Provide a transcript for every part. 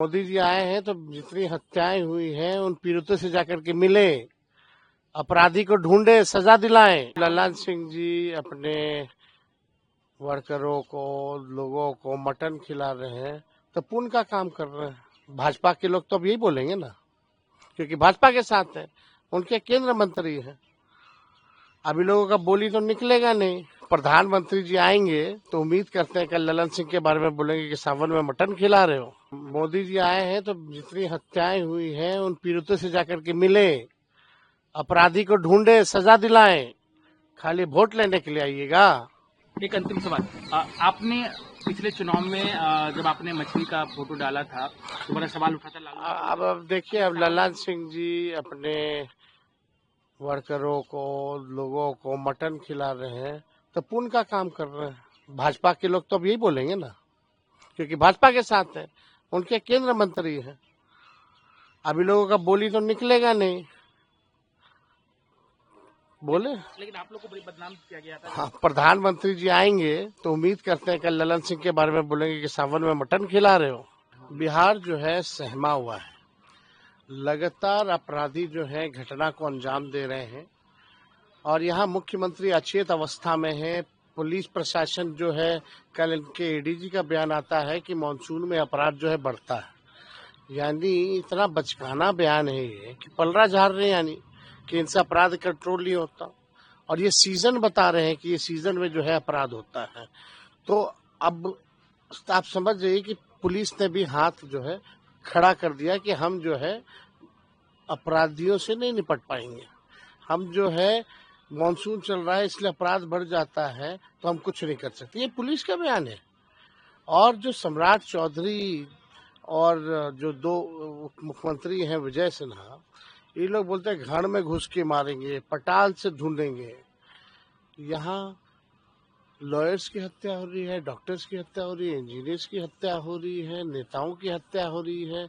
मोदी जी आए हैं तो जितनी हत्याएं हुई हैं उन पीड़ितों से जाकर के मिले, अपराधी को ढूंढे, सजा दिलाएं। ललन सिंह जी अपने वर्करों को, लोगों को मटन खिला रहे हैं तो पुण्य का काम कर रहे हैं। भाजपा के लोग तो अब यही बोलेंगे ना, क्योंकि भाजपा के साथ है, उनके केंद्र मंत्री हैं। अभी लोगों का बोली तो निकलेगा नहीं। प्रधानमंत्री जी आएंगे तो उम्मीद करते हैं कल ललन सिंह के बारे में बोलेंगे कि सावन में मटन खिला रहे हो। मोदी जी आए हैं तो जितनी हत्याएं हुई हैं उन पीड़ितों से जाकर के मिले, अपराधी को ढूंढे, सजा दिलाएं। खाली वोट लेने के लिए आइएगा। एक अंतिम सवाल। आपने पिछले चुनाव में जब आपने मछली का फोटो डाला था तो बड़ा सवाल उठा था लालू अब देखिए, अब ललन सिंह जी अपने वर्करों को, लोगों को मटन खिला रहे हैं तो पुण्य का काम कर रहे हैं। भाजपा के लोग तो अब यही बोलेंगे ना, क्योंकि भाजपा के साथ है, उनके केंद्र मंत्री हैं। अभी लोगों का बोली तो निकलेगा नहीं, बोले। लेकिन आप लोग को बड़ी बदनाम किया गया था। हाँ, प्रधानमंत्री जी आएंगे तो उम्मीद करते हैं कल ललन सिंह के बारे में बोलेंगे कि सावन में मटन खिला रहे हो। बिहार जो है सहमा हुआ है, लगातार अपराधी जो है घटना को अंजाम दे रहे हैं और यहाँ मुख्यमंत्री अचेत अवस्था में है। पुलिस प्रशासन जो है, कल इनके एडीजी का बयान आता है कि मानसून में अपराध जो है बढ़ता है। यानी इतना बचकाना बयान है ये कि पलड़ा झाड़ रहे हैं, यानी कि इनसे अपराध कंट्रोल नहीं होता। और ये सीजन बता रहे हैं कि ये सीजन में जो है अपराध होता है। तो अब आप समझ जाइए कि पुलिस ने भी हाथ जो है खड़ा कर दिया कि हम जो है अपराधियों से नहीं निपट पाएंगे। हम जो है, मानसून चल रहा है इसलिए अपराध बढ़ जाता है तो हम कुछ नहीं कर सकते। ये पुलिस का बयान है। और जो सम्राट चौधरी और जो दो मुख्यमंत्री हैं विजय सिन्हा, ये लोग बोलते हैं घर में घुस के मारेंगे, पटाल से ढूंढेंगे। यहाँ लॉयर्स की हत्या हो रही है, डॉक्टर्स की हत्या हो रही है, इंजीनियर्स की हत्या हो रही है, नेताओं की हत्या हो रही है,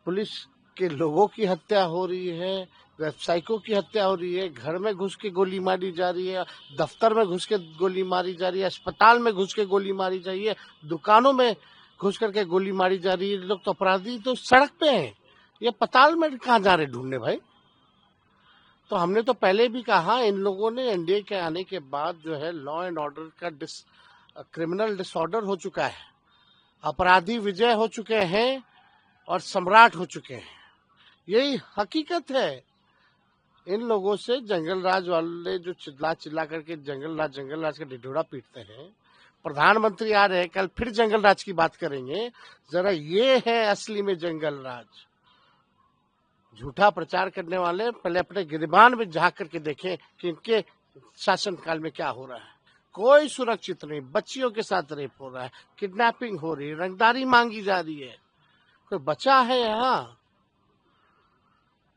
पुलिस के लोगों की हत्या हो रही है, व्यवसायिकों की हत्या हो रही है, घर में घुस के गोली मारी जा रही है, दफ्तर में घुस के गोली मारी जा रही है, अस्पताल में घुस के गोली मारी जा रही है, दुकानों में घुस करके गोली मारी जा रही है। लोग तो अपराधी तो सड़क पे हैं, ये पताल में कहाँ जा रहे ढूंढने भाई। तो हमने तो पहले भी कहा, इन लोगों ने एनडीए के आने के बाद जो है लॉ एंड ऑर्डर का क्रिमिनल डिसऑर्डर हो चुका है, अपराधी विजय हो चुके हैं और सम्राट हो चुके हैं। यही हकीकत है। इन लोगों से जंगल राज वाले जो चिल्ला चिल्ला करके जंगल राज का ढिढोरा पीटते हैं, प्रधानमंत्री आ रहे हैं, कल फिर जंगल राज की बात करेंगे। जरा ये है असली में जंगल राज। झूठा प्रचार करने वाले पहले अपने गिरबान में झांक करके देखें कि इनके शासनकाल में क्या हो रहा है। कोई सुरक्षित नहीं, बच्चियों के साथ रेप हो रहा है, किडनैपिंग हो रही है, रंगदारी मांगी जा रही है। कोई बचा है यहाँ?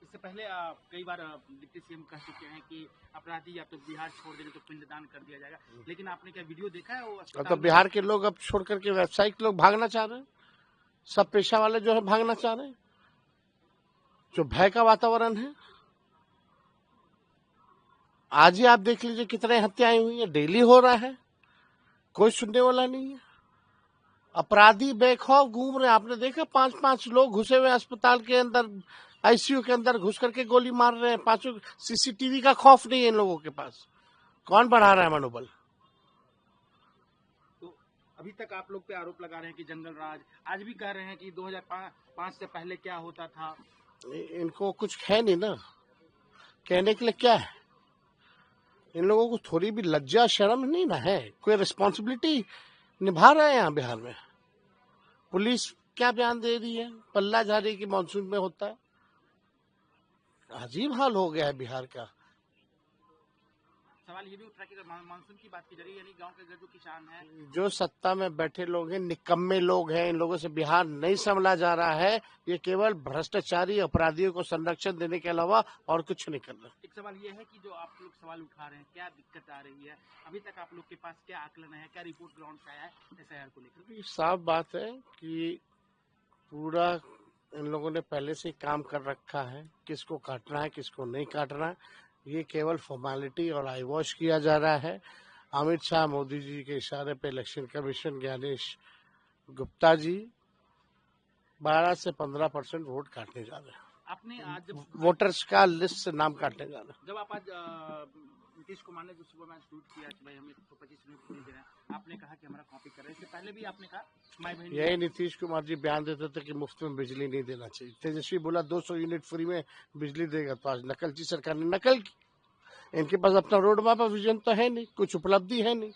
इससे पहले कई बार डिप्टी सीएम कह चुके हैं कि अपराधी या तो बिहार छोड़ देंगे तो पिंडदान कर दिया जाएगा। लेकिन आपने क्या वीडियो देखा है वो तो बिहार के लोग अब छोड़ करके व्यावसायिक लोग भागना चाह रहे हैं, सब पेशा वाले जो है भागना चाह रहे हैं। जो भय का वातावरण है, आज ही आप देख लीजिए कितने हत्याएं हुई है, डेली हो रहा है, कोई सुनने वाला नहीं है। अपराधी बेखौफ घूम रहे हैं। आपने देखा 5-5 लोग घुसे हुए अस्पताल के अंदर, आईसीयू के अंदर घुस करके गोली मार रहे हैं। पांचों सीसीटीवी का खौफ नहीं है इन लोगों के पास। कौन बढ़ा रहा है मनोबल? तो अभी तक आप लोग पे आरोप लगा रहे हैं कि जंगल राज, आज भी कह रहे हैं कि 2005 से पहले क्या होता था। इनको कुछ है नहीं ना, कहने के लिए क्या है? इन लोगों को थोड़ी भी लज्जा शर्म नहीं ना है, कोई रिस्पॉन्सिबिलिटी निभा रहे हैं यहाँ बिहार में। पुलिस क्या बयान दे रही है, पल्ला जा रही है कि मानसून में होता है। अजीब हाल हो गया है बिहार का। सवाल ये भी उठा कि अगर मानसून की बात की जा रही है, यानी गांव के जो किसान हैं, जो सत्ता में बैठे लोग हैं निकम्मे लोग हैं, इन लोगों से बिहार नहीं संभला जा रहा है। ये केवल भ्रष्टाचारी अपराधियों को संरक्षण देने के अलावा और कुछ नहीं कर रहा। एक सवाल ये है कि जो आप लोग सवाल उठा रहे हैं, क्या दिक्कत आ रही है अभी तक आप लोग के पास, क्या आकलन है, क्या रिपोर्ट ग्राउंड से आया है एसआईआर को लेकर? साफ बात है कि पूरा इन लोगों ने पहले से काम कर रखा है, किसको काटना है किसको नहीं काटना है। ये केवल फॉर्मेलिटी और आई वॉश किया जा रहा है। अमित शाह मोदी जी के इशारे पे इलेक्शन कमीशन ज्ञानेश गुप्ता जी 12 से 15% वोट काटने जा रहे हैं। आपने आज जब वोटर्स का लिस्ट से नाम काटने जा रहे हैं। जब आप आज नीतीश कुमार ने जो सुबह मैच ट्वीट किया कि भाई हमें 25 यूनिट नहीं दे रहे हैं, आपने कहा कि हमारा कॉपी कर रहे हैं। इससे पहले भी आपने कहा माई बहन यही नीतीश कुमार जी बयान देते थे कि मुफ्त में बिजली नहीं देना चाहिए। तेजस्वी बोला 200 यूनिट फ्री में बिजली देगा, तो आज नकलची सरकार ने नकल की। इनके पास अपना रोड मैप विजन तो है नहीं, कुछ उपलब्धि है नहीं।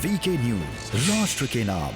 वीके न्यूज, राष्ट्र के नाम।